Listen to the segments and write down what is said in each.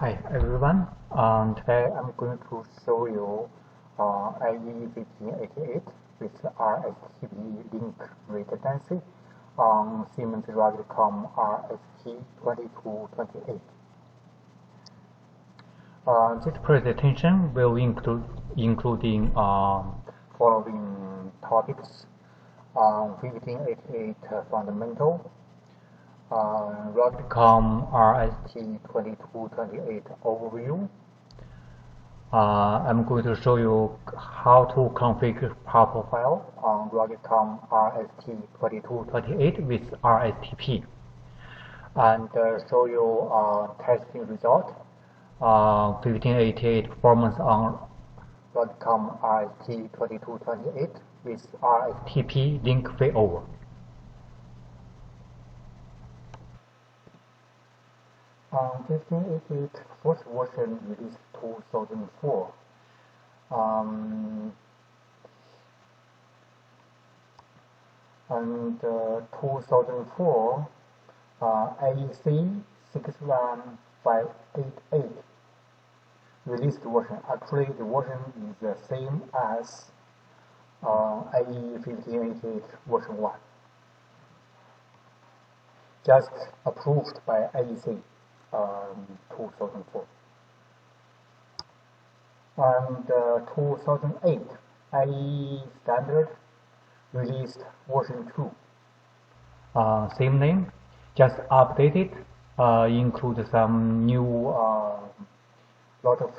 Hi everyone. Today I'm going to show you IEEE1588 with RSTP link redundancy on Siemens Ruggedcom RST2228. This presentation will including following topics: 1588 fundamental, Ruggedcom RST2228 overview. I'm going to show you how to configure power profile on Ruggedcom RST2228 with RSTP, and show you testing result 1588 performance on Ruggedcom RST2228 with RSTP link failover. On 1588 first version released 2004. And 2004 IEC 61588 released version. Actually, the version is the same as IEEE1588 version 1, just approved by IEC 2004. And 2008 IEEE standard released version 2. Same name, just updated, include some new lot of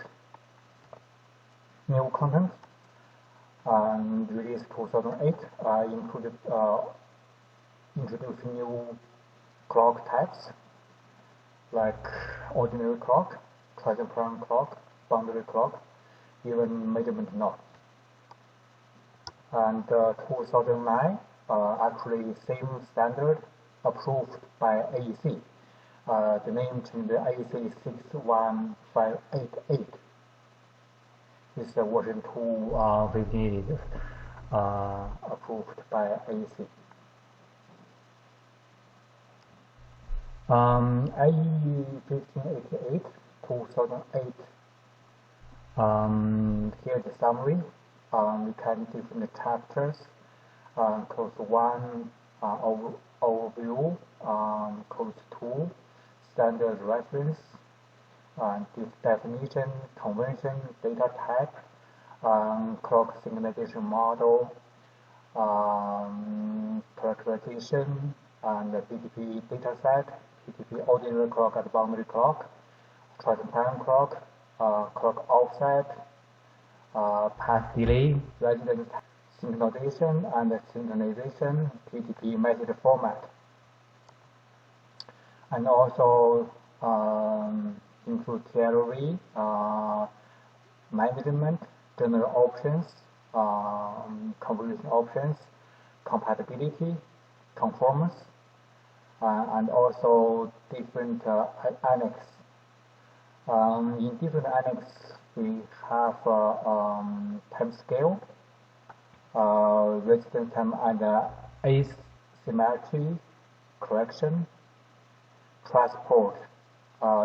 new content, and released 2008 introduced new clock types like ordinary clock, transparent clock, boundary clock, even measurement node. And 2009 actually same standard approved by IEC. The name changed to IEC 61588. This is version 2 1588 approved by IEC. IEEE1588 2008. Here's the summary. We can different chapters. Clause 1 overview, clause 2 standard reference, definition, convention, data type, clock synchronization model, characterization, and the PTP dataset, PTP ordinary clock and boundary clock, transparent clock, clock offset, path delay, resident synchronization, and synchronization, PTP method format. And also include theory, management, general options, configuration options, compatibility, conformance, and also different annex. In different annex, we have time scale, residence time, and asymmetry correction, transport,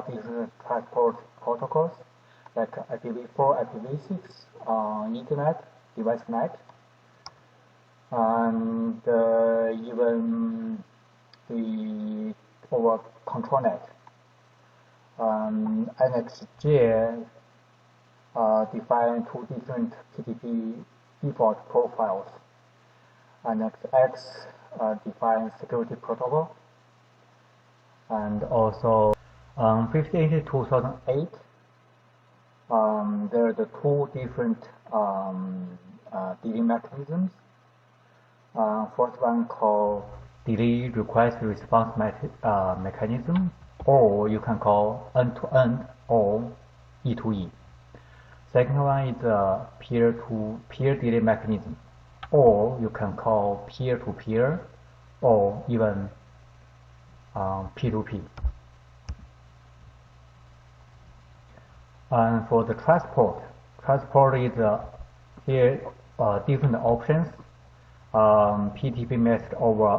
different transport protocols like IPv4, IPv6, Internet, device net, and even the over control net. Annex J define two different PTP default profiles. Annex X defines security protocol. And also 1588 2008 there are the two different delay mechanisms. First one called delay request response mechanism, or you can call end-to-end or E2E. Second one is a peer-to-peer delay mechanism, or you can call peer-to-peer or even P2P. And for the transport is here different options. PTP method over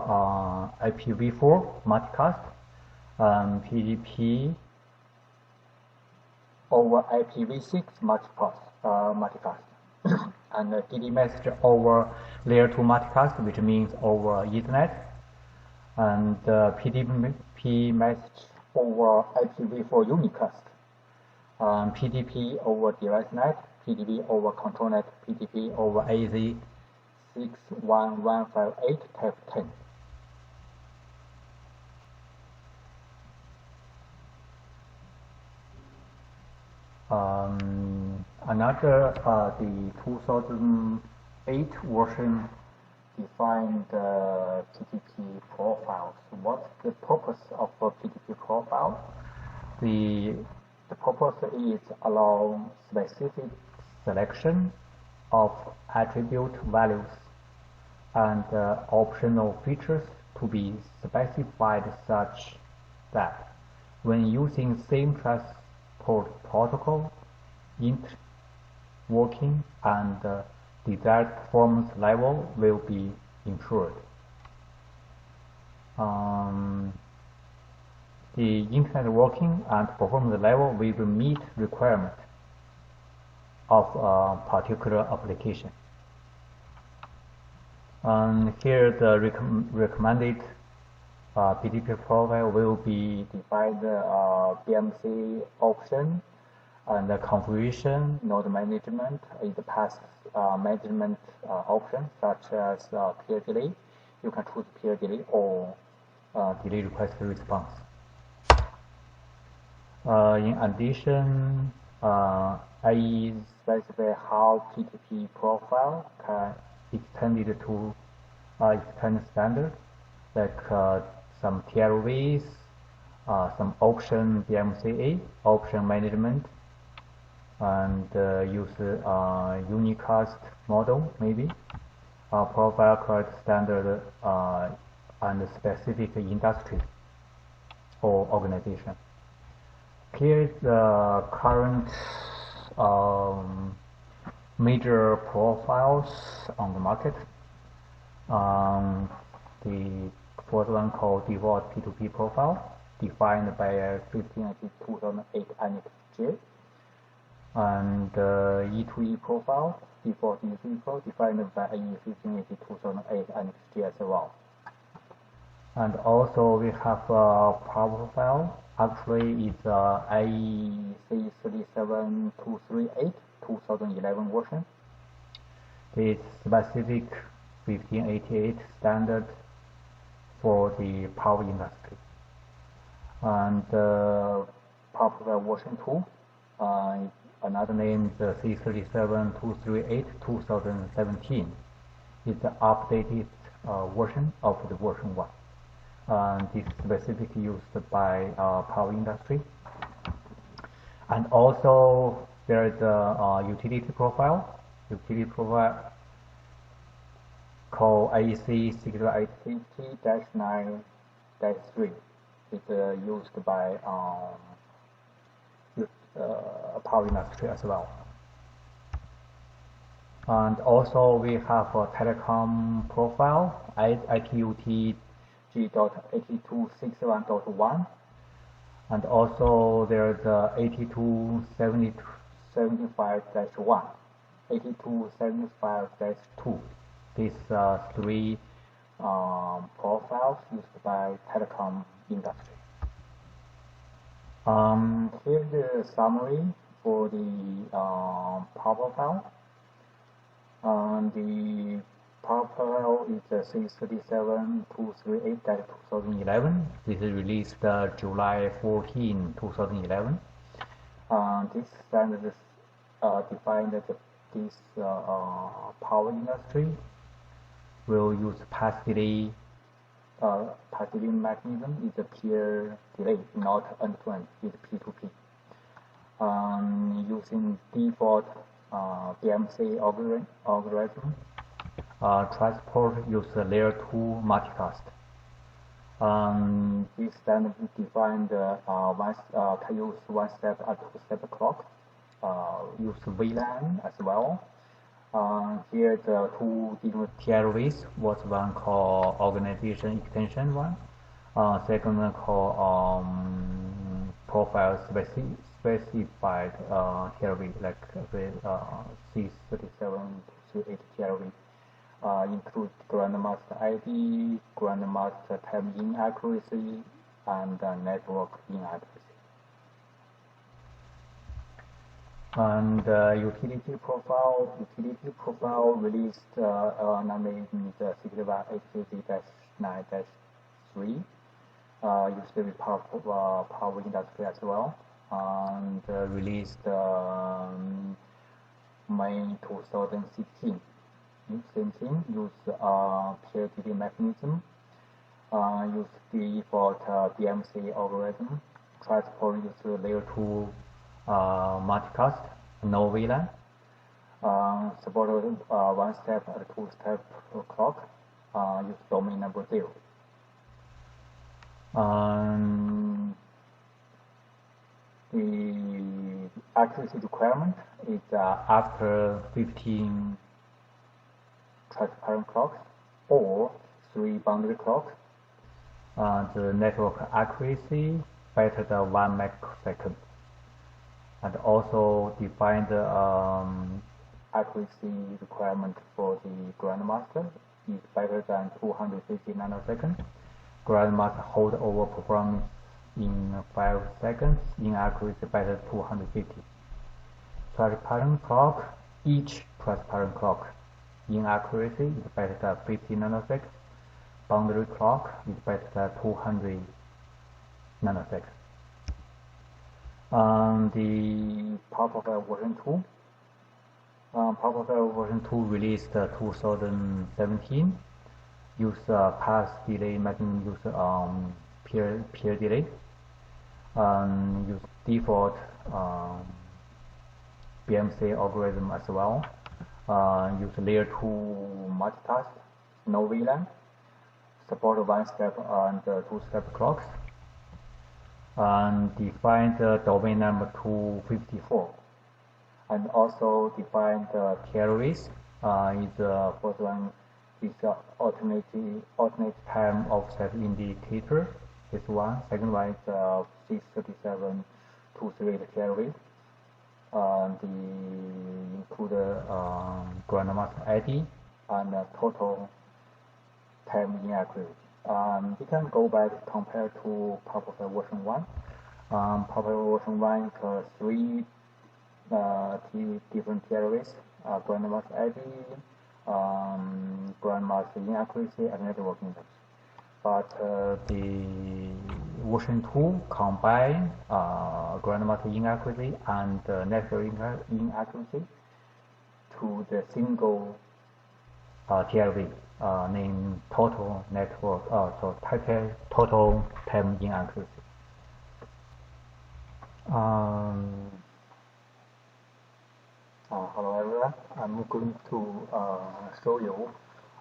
IPv4 multicast, PTP over IPv6 multicast, and DD message over layer 2 multicast, which means over Ethernet, and PDP message over IPv4 unicast, PDP over DeviceNet, PDP over ControlNet, PDP over AZ61158 type 10. Another, the 2008 version defined PTP profiles. What's the purpose of a PTP profile? The purpose is allow specific selection of attribute values and optional features to be specified such that when using same transport protocol, working and desired performance level will be ensured. The internet working and performance level will meet requirement of a particular application. And here the recommended PTP profile will be defined BMC option and the configuration, node management, in the past management options such as peer delay. You can choose peer delay or delay request response. In addition, IE specify how PTP profile can extend it to extend standard, like some TLVs, some option BMCA, option management, and use unicast model maybe, profile correct standard and specific industry or organization. Here is the current major profiles on the market. The first one called default P2P profile, defined by 1588 Annex J, and E2E profile, default E2E profile, defined by IEEE1588 Annex J as well. And also we have a profile. Actually, it's IEC37238 2011 version. It's specific 1588 standard for the power industry. And profile version 2, another name is C37238 2017. It's the updated version of the version 1. This is specifically used by power industry. And also there is a utility profile called IEC68850-9-3. It's used by power industry as well. And also we have a telecom profile, ITUT G.8261.1, and also there's 8275-1, 8275-2. These three profiles used by telecom industry. Here's the summary for the power profile. The power profile is C37238-2011. This is released July 14, 2011. This standard defined that this power industry will use path delay mechanism. Is a peer delay, not end-to-end. It's P2P. Using default BMC algorithm. Transport use layer 2 multicast. This standard defined can use one-step and two-step clock. Use VLAN as well. Here the two different TLVs. Was one called organization extension one. Second one called profile specified TLV, like the C3728 TLV, include grandmaster ID, grandmaster time inaccuracy, and network inaccuracy. And utility profile released namely in the 61850-9-3, used to be power industry as well, and released May 2016. Same thing, use PLDD mechanism, use default BMC algorithm, transport use layer 2 multicast, no VLAN, supported one-step and two-step clock, use domain number 0. The accuracy requirement is after 15 transparent clocks or 3 boundary clocks, the network accuracy better than 1 microsecond. And also define the accuracy requirement for the grandmaster is better than 250 nanoseconds. Grandmaster holdover performance in 5 seconds, inaccuracy better than 250. Transparent clock, each transparent clock inaccuracy is better than 50 nanoseconds. Boundary clock is better than 200 nanoseconds. The PowerPoint version 2. PowerPoint version 2 released 2017. Use path delay mechanism, use peer delay. Use default BMC algorithm as well. Use layer 2 multicast, no VLAN. Support one-step and two-step clocks. And define the domain number 254, and also define the TLVs. First one is alternate time offset indicator. This one. Second one is C3728 TLV. The include grandmaster ID and total time inaccuracy. We can go back compared to PowerPoint version 1. PowerPoint version 1 has 3 different TLVs, grandmaster ID, grandmaster inaccuracy, and network index. But the version 2 combine grandmaster inaccuracy and network inaccuracy to the single TLV. Named total network, total time inaccuracy. Hello everyone, I'm going to show you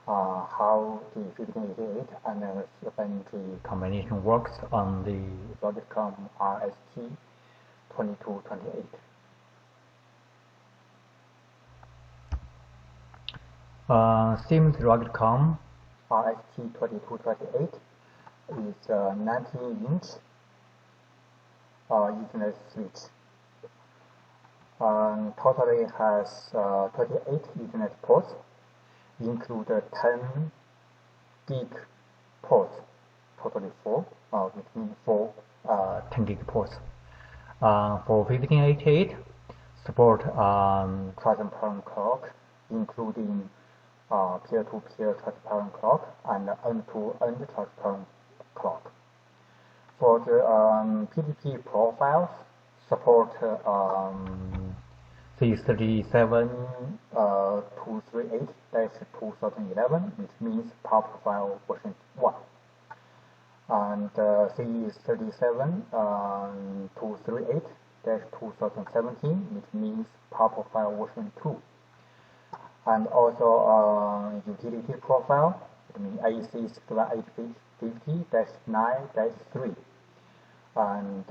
how the 1588 and the combination works on the Ruggedcom RST2228. Siemens Ruggedcom RST2228 is a 19-inch Ethernet switch. Totally has 28 Ethernet ports, include 10 gig ports, totally 4, which means 4 10 gig ports. For 1588, support transparent clock, including peer-to-peer transparent clock and end-to-end transparent clock. For the PDP profiles, support C37238-2011, which means power profile version 1, and C3728-2017, which means power profile version 2. And also utility profile, I mean IEEE1588-9-3, and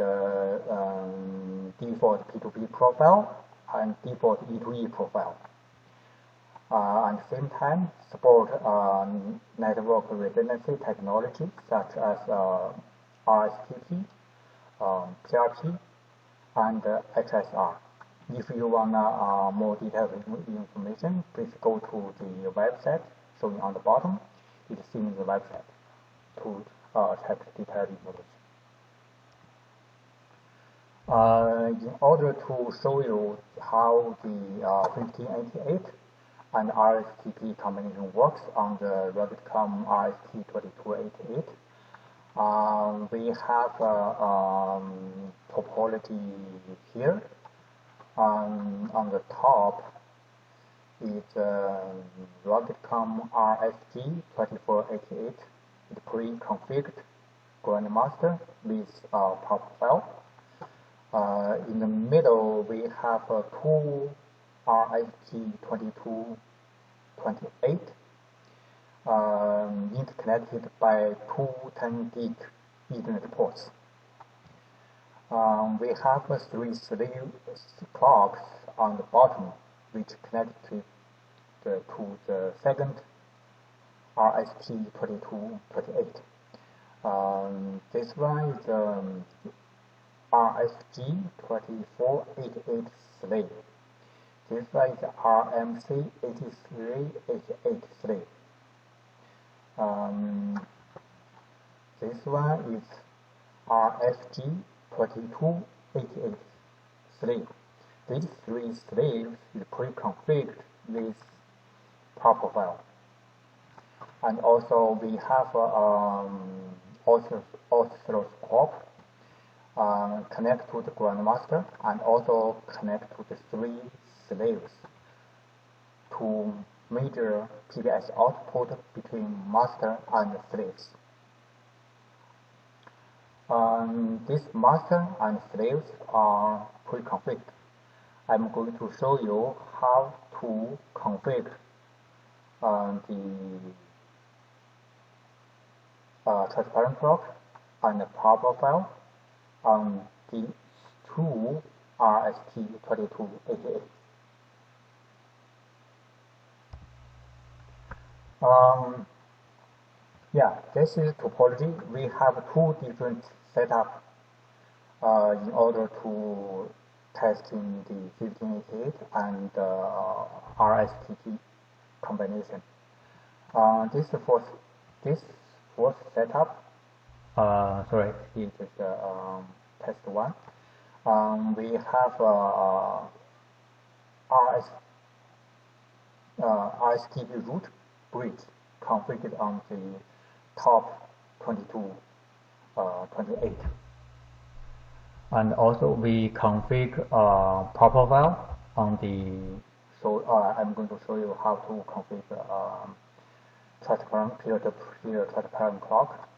default P2P profile and default E2E profile. At the same time, support network redundancy technology such as RSTP, PRP and HSR. If you want more detailed information, please go to the website showing on the bottom. It is in the website to check detailed information. In order to show you how the 1588 and RSTP combination works on the Ruggedcom RST2228, we have a topology here. On the top is Ruggedcom RST2228, the pre-configured grandmaster with pop file. In the middle, we have two RST2228 interconnected by two 10 gig Ethernet ports. We have three slave clocks on the bottom, which connect to the second RST2228. This one is RSG2488 slave. This one is RMC8388 slave. This one is RSG2288 slave. These three slaves is pre-configured with proper file. And also we have oscilloscope connect to the grandmaster and also connect to the three slaves to measure PBS output between master and slaves. This master and slaves are pre-configured. I'm going to show you how to configure the transparent clock and the proper file on the two RST2288. This is topology. We have two different setups in order to testing the 1588 and RSTP combination. This first setup. Sorry, it is test one. We have RSTP root bridge configured on the top 2228. And also we configure proper file on the. So I'm going to show you how to configure transparent peer-to-peer transparent clock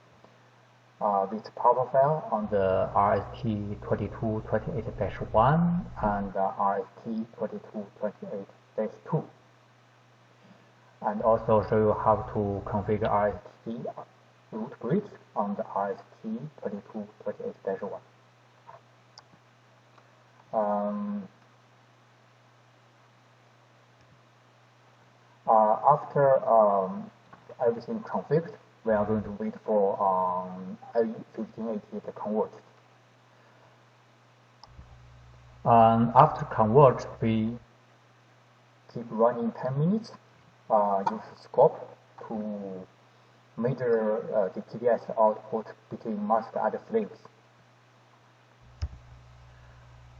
with proper file on the RST2228-1 and RST2228-2. And also show you how to configure RST root bridge on the RST2228-1. After everything configured, we are going to wait for IEEE1588 to convert. After convert, we keep running 10 minutes. Use scope to measure the PBS output between master and slaves.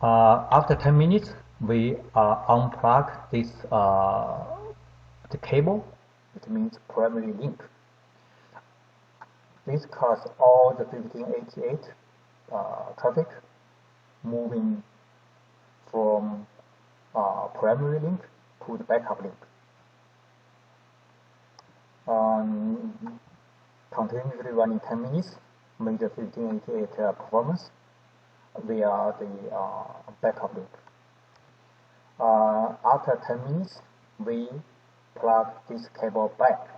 After 10 minutes, we unplug this the cable. It means primary link. This cuts all the 1588 traffic moving from primary link to the backup link. Continuously running 10 minutes, measure 1588 performance via the backup link. After 10 minutes, we plug this cable back,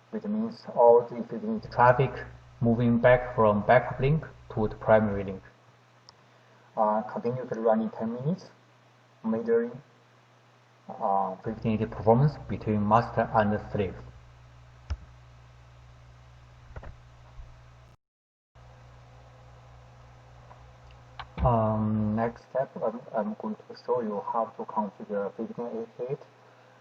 which means all the 1588 traffic moving back from backup link to the primary link. Continuously running 10 minutes, measuring 1588 performance between master and slave. Next step, I'm going to show you how to configure 1588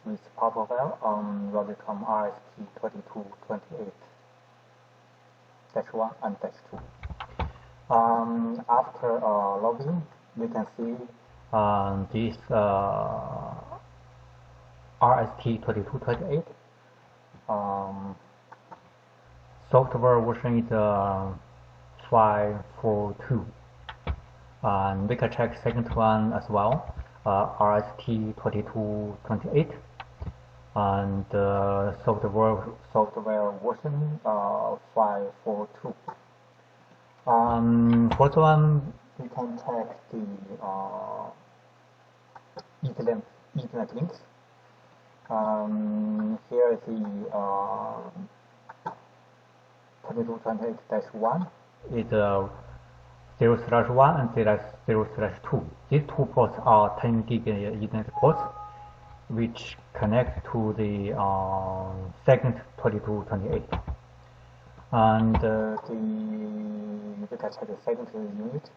with pop file on Ruggedcom RST2228-1 and -2. After logging, we can see this RST2228 software version is 542. And we can check second one as well, RST2228, and software version 542. First one, we can check the Ethernet links. Here is the 2228-1 is 0/1 and 0/2. These two ports are 10 gig Ethernet ports, which connect to the second 2228. And we can check the second unit.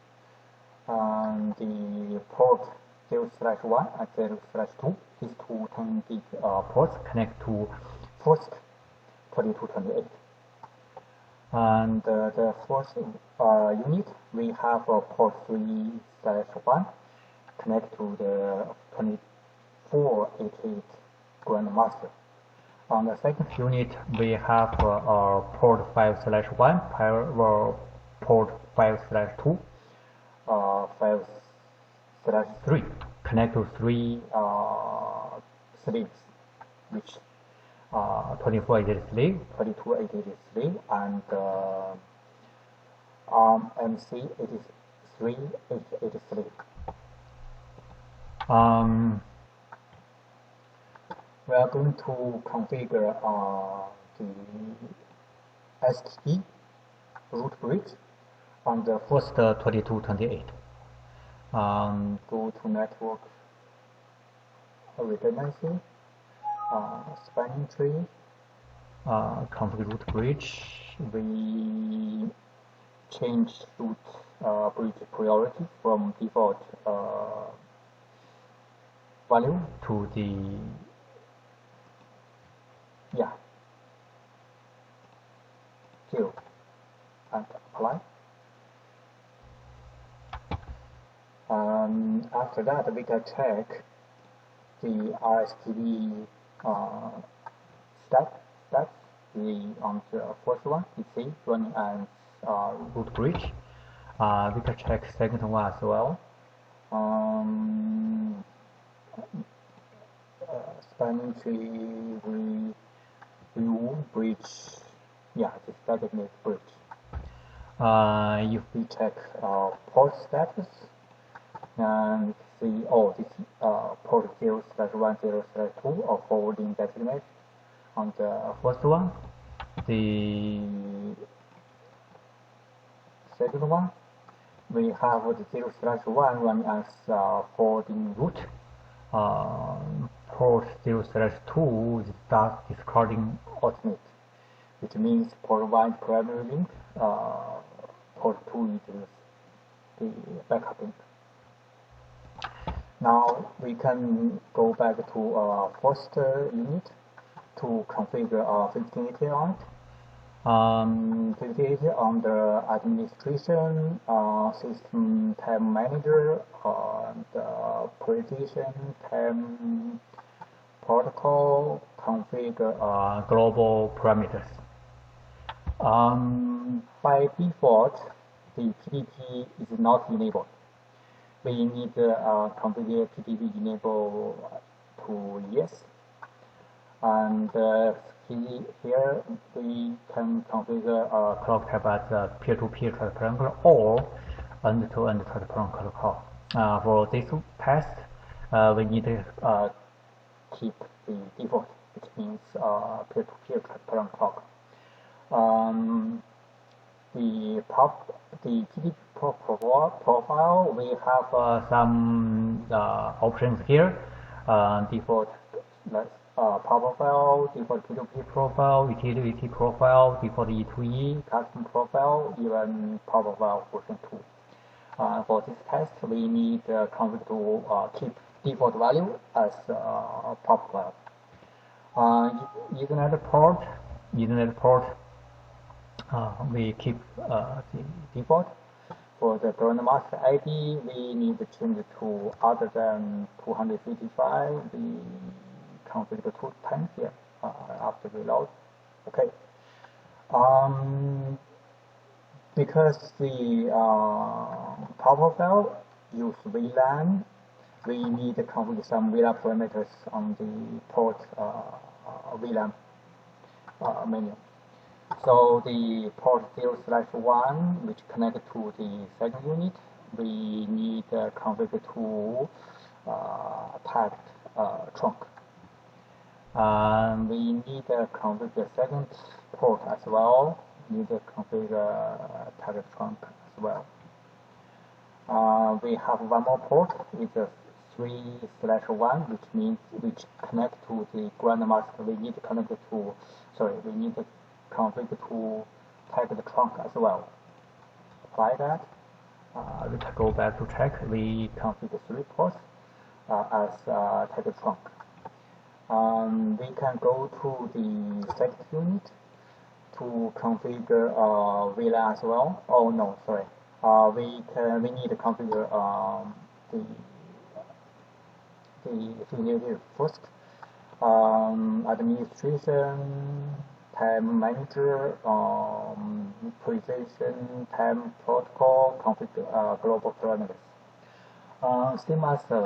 The port 0/1 and 0/2, these two 10 gig ports connect to first 2228. And the first unit, we have a port 3/1 connect to the 2488 grandmaster. On the second unit, we have port 5/1, port 5/2, 5/3 connect to three sleeves, which 2483, 2283, and MC8383. We are going to configure the STP root bridge on the first 2228. Go to network redundancy, spanning tree, configure root bridge. We change root bridge priority from default value to the 0 and apply. After that, we can check the RSTP steps. On the first one, PC running as root bridge. We can check second one as well. Spanning tree review bridge. This designated bridge. If we check port status, and see this port 0/1, 0/2 of forwarding designate on the first one. The second one, we have the 0/1 running as forwarding route. Port 0/2 starts discarding alternate, which means port 1 primary link, port 2 is the backup link. Now we can go back to first unit to configure 1580 on it. 1580 under administration, system time manager, the partition time protocol, configure global parameters. By default, the PDP is not enabled. We need to configure PDP enable to yes. And here we can configure clock type as peer-to-peer transparent or end-to-end transparent clock. For this test, we need to keep the default, which means peer-to-peer transparent clock. The PDP profile, we have some options here. Default power file, default P2P profile, utility profile, default E2E, custom profile, even power file version 2. For this test, we need config to keep default value as pop value. Ethernet port, we keep the default. For the ground mask ID, we need to change it to other than 255. We configure 2 times here after reload. Okay. Because the pop file use VLAN, we need to configure some VLAN parameters on the port VLAN menu. So the port 0/1, which connected to the second unit, we need to configure to tagged trunk. And we need to configure the second port as well. Need to configure tagged trunk as well. We have one more port with a 3/1, which connect to the ground mask. We need to connect it to, we need to configure to tag the trunk as well. Apply that. We can go back to check. We configure 3 ports as tag the trunk. We can go to the second unit to configure VLAN as well. Oh no, sorry. We need to configure the here first. Administration, time manager, precision, time protocol, configure global parameters. Same as the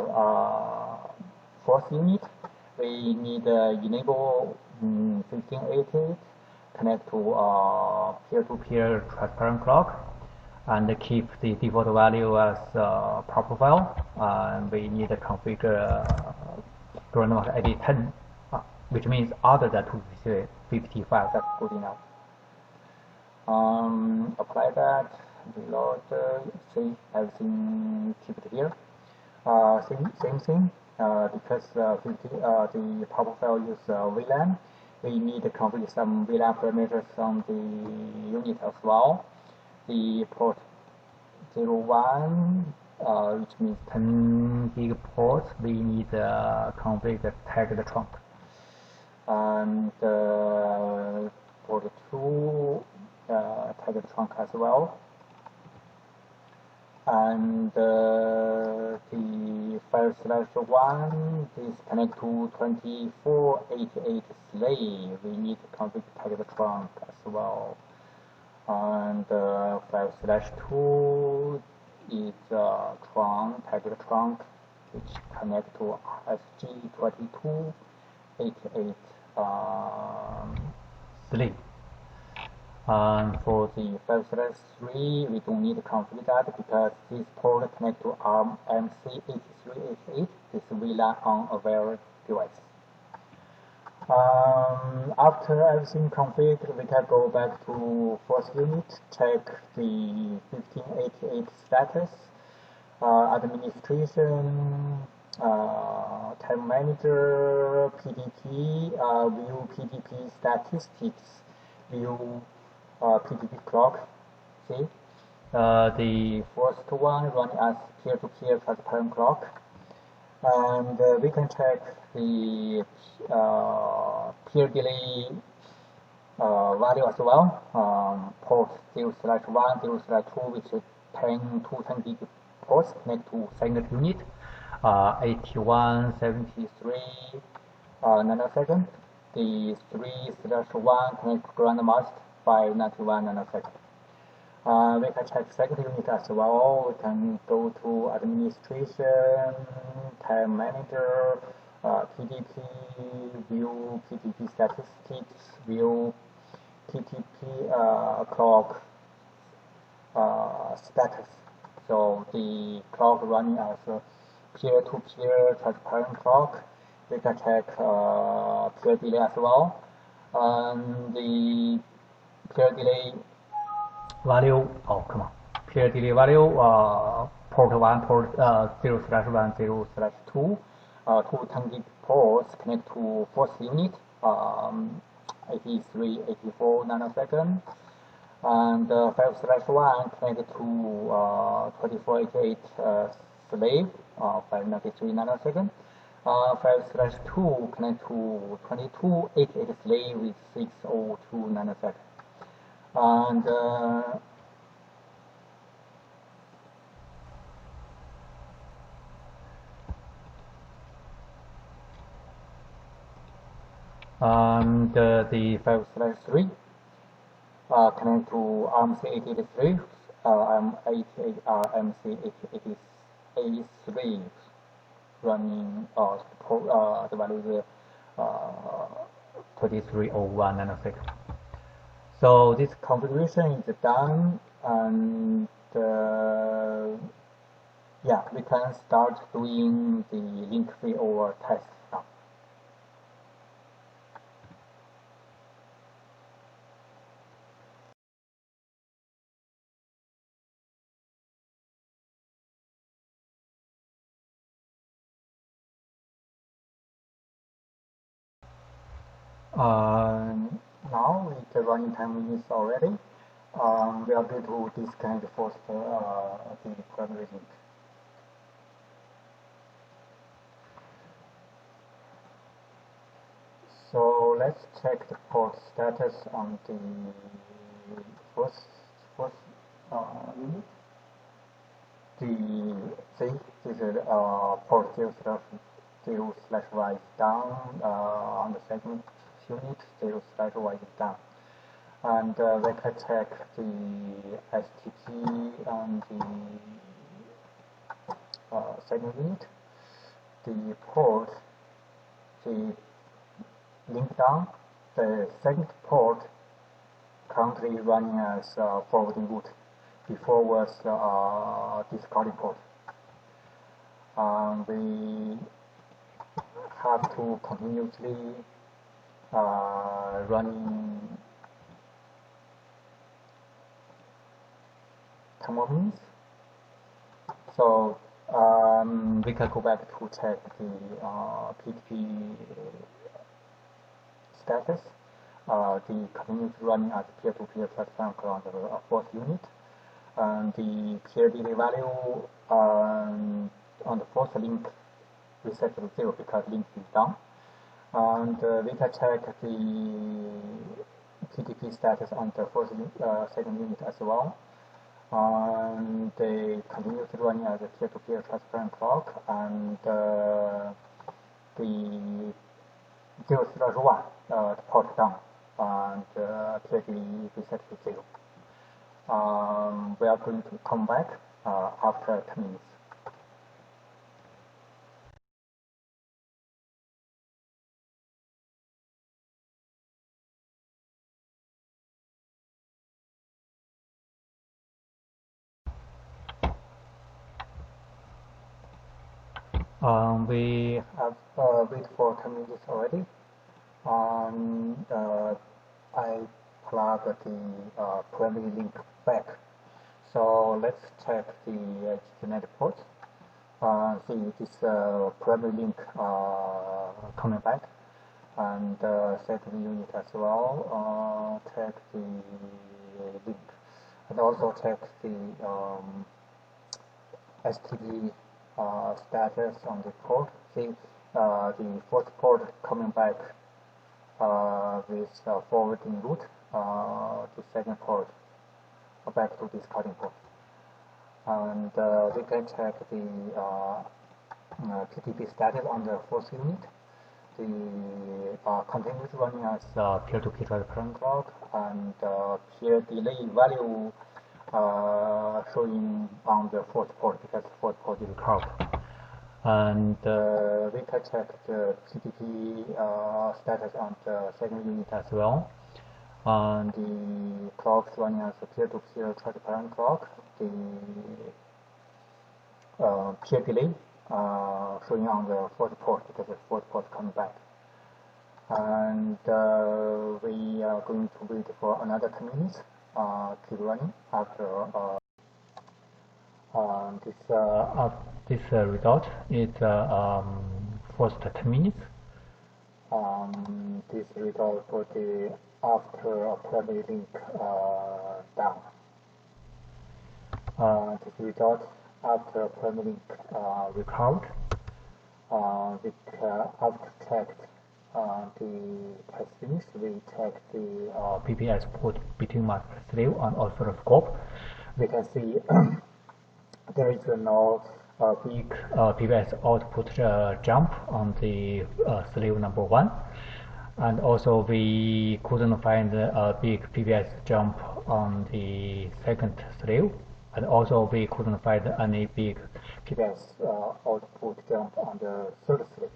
fourth unit, we need enable 1588, connect to peer-to-peer transparent clock, and keep the default value as proper file. And we need to configure ground mask ID 10, which means other than 255. That's good enough. Apply that, reload, see everything, keep it here. Same thing. Because the proper file use VLAN, we need to configure some VLAN parameters on the unit as well. The port 01, which means 10 gig ports, we need to configure tag the trunk. And port 2, tag the trunk as well. And the 5/1 is connect to 2488 slave. We need to configure tag the trunk as well. And 5/2 is trunk, tag the trunk, which connect to RSTP2228 slave. And for the 5/3, we don't need to configure that because this port connect to ARM MC8388 is VLAN on a very device. After everything configured, we can go back to first unit, check the 1588 status, administration, time manager, PDP, view PDP statistics, view PDP clock. See, the first one running as peer-to-peer transparent clock, and we can check the peer delay value as well. Port 0/1, 0/2, which is 10 gig ports connect to second unit, 8173 nanosecond. The 3/1 connect to ground mask 591 nanosecond. We can check second unit as well. We can go to administration, time manager, PDP, view PDP statistics, view PTP clock status. So the clock running as a peer-to-peer transparent clock. We can check peer delay as well. And the peer delay value, peer delay value, port 1, port 0/1, 0/2, 2 10 gig ports connect to fourth unit, 83, 84 nanosecond. And 5/1 connected to 2488 slave 593 nanosecond. 5/2 connect to 2288 slave with 602 nanosecond. And the 5/3 connect to RMC88 RMC88A3 running support the value is 3301 nanosecond. So this configuration is done, and yeah, we can start doing the link failover test now. Now it's running 10 minutes already. We are going to disconnect first the primary link. So let's check the port status on the first unit. This is port 0/0/y is down on the segment unit 0/y is down. And we can check the STP on the segment unit. The port, the link down, the second port currently running as forwarding route. Before was discarding port. We have to continuously running 10 more minutes. So we can go back to check the PTP status. The continues running as peer-to-peer platform on the fourth unit. And the peer delay value on the fourth link reset to 0 because link is down. And we can check the PTP status on the second unit as well. And they continue to run as a peer-to-peer transparent clock, and the 0/1 port down, and peer delay reset to 0. We are going to come back after 10 minutes. We have wait for 10 minutes already. I plug the primary link back. So let's check the Ethernet port. See this primary link coming back, and second unit as well. Check the link, and also check the STP status on the port. See the fourth port coming back with forwarding route to second port back to discarding port. And we can check the PTP status on the fourth unit. The continues running as peer-to-peer transparent clock, and peer delay value showing on the fourth port because the fourth port is curved. And we can check the PTP status on the second unit as well. And the clock is running as a peer-to-peer transparent clock. The peer delay showing on the fourth port because the fourth port coming back. And we are going to wait for another 10 minutes. Keep running after this result is first 10 minutes. This result for the after primary link down. This result after permanent recovered. We after checked the test finish, we checked the PPS port between master slave and oscilloscope. We can see there is no big PPS output jump on the slave number 1, and also we couldn't find a big PPS jump on the second slave, and also we couldn't find any big PPS output jump on the third slave,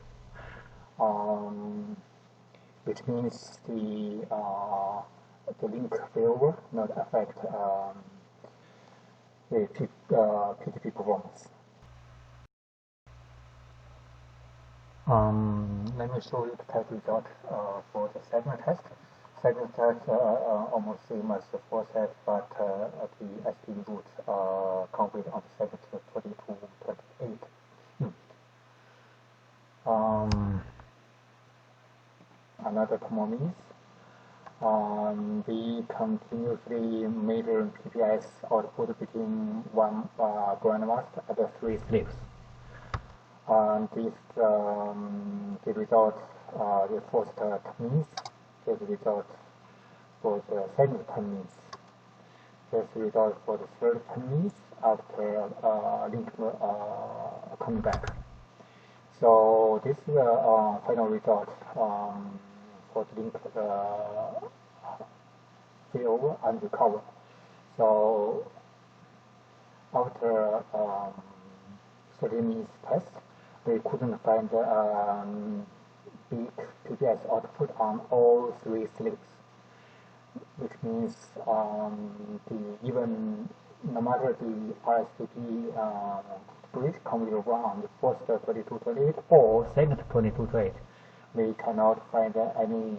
which means the link failover not affect the PTP performance. Let me show you the test result for the segment test. Segment test almost same as the first test, but the SPE root configured on the segment 2228. Another common means we continuously measure PPS output between one grandmaster and the 3 slaves. And this the result the first means, the result for the second means, the result for the third means after link coming back. So this is the final result for the link failover and recover. So after 30 minutes test, we couldn't find big PPS output on all 3 slaves, which means even no matter the RSTP bridge configured on the first 2228 or second 2228, we cannot find any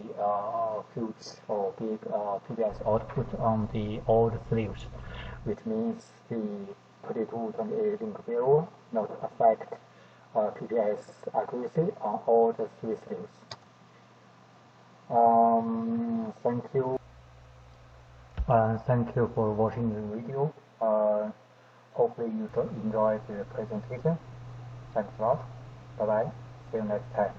huge or big PPS output on the old slaves, which means the 2228 link failover not affect PPS accuracy on all the 3 slaves. Thank you. Thank you for watching the video. Hopefully you enjoyed the presentation. Thanks a lot. Bye bye. See you next time.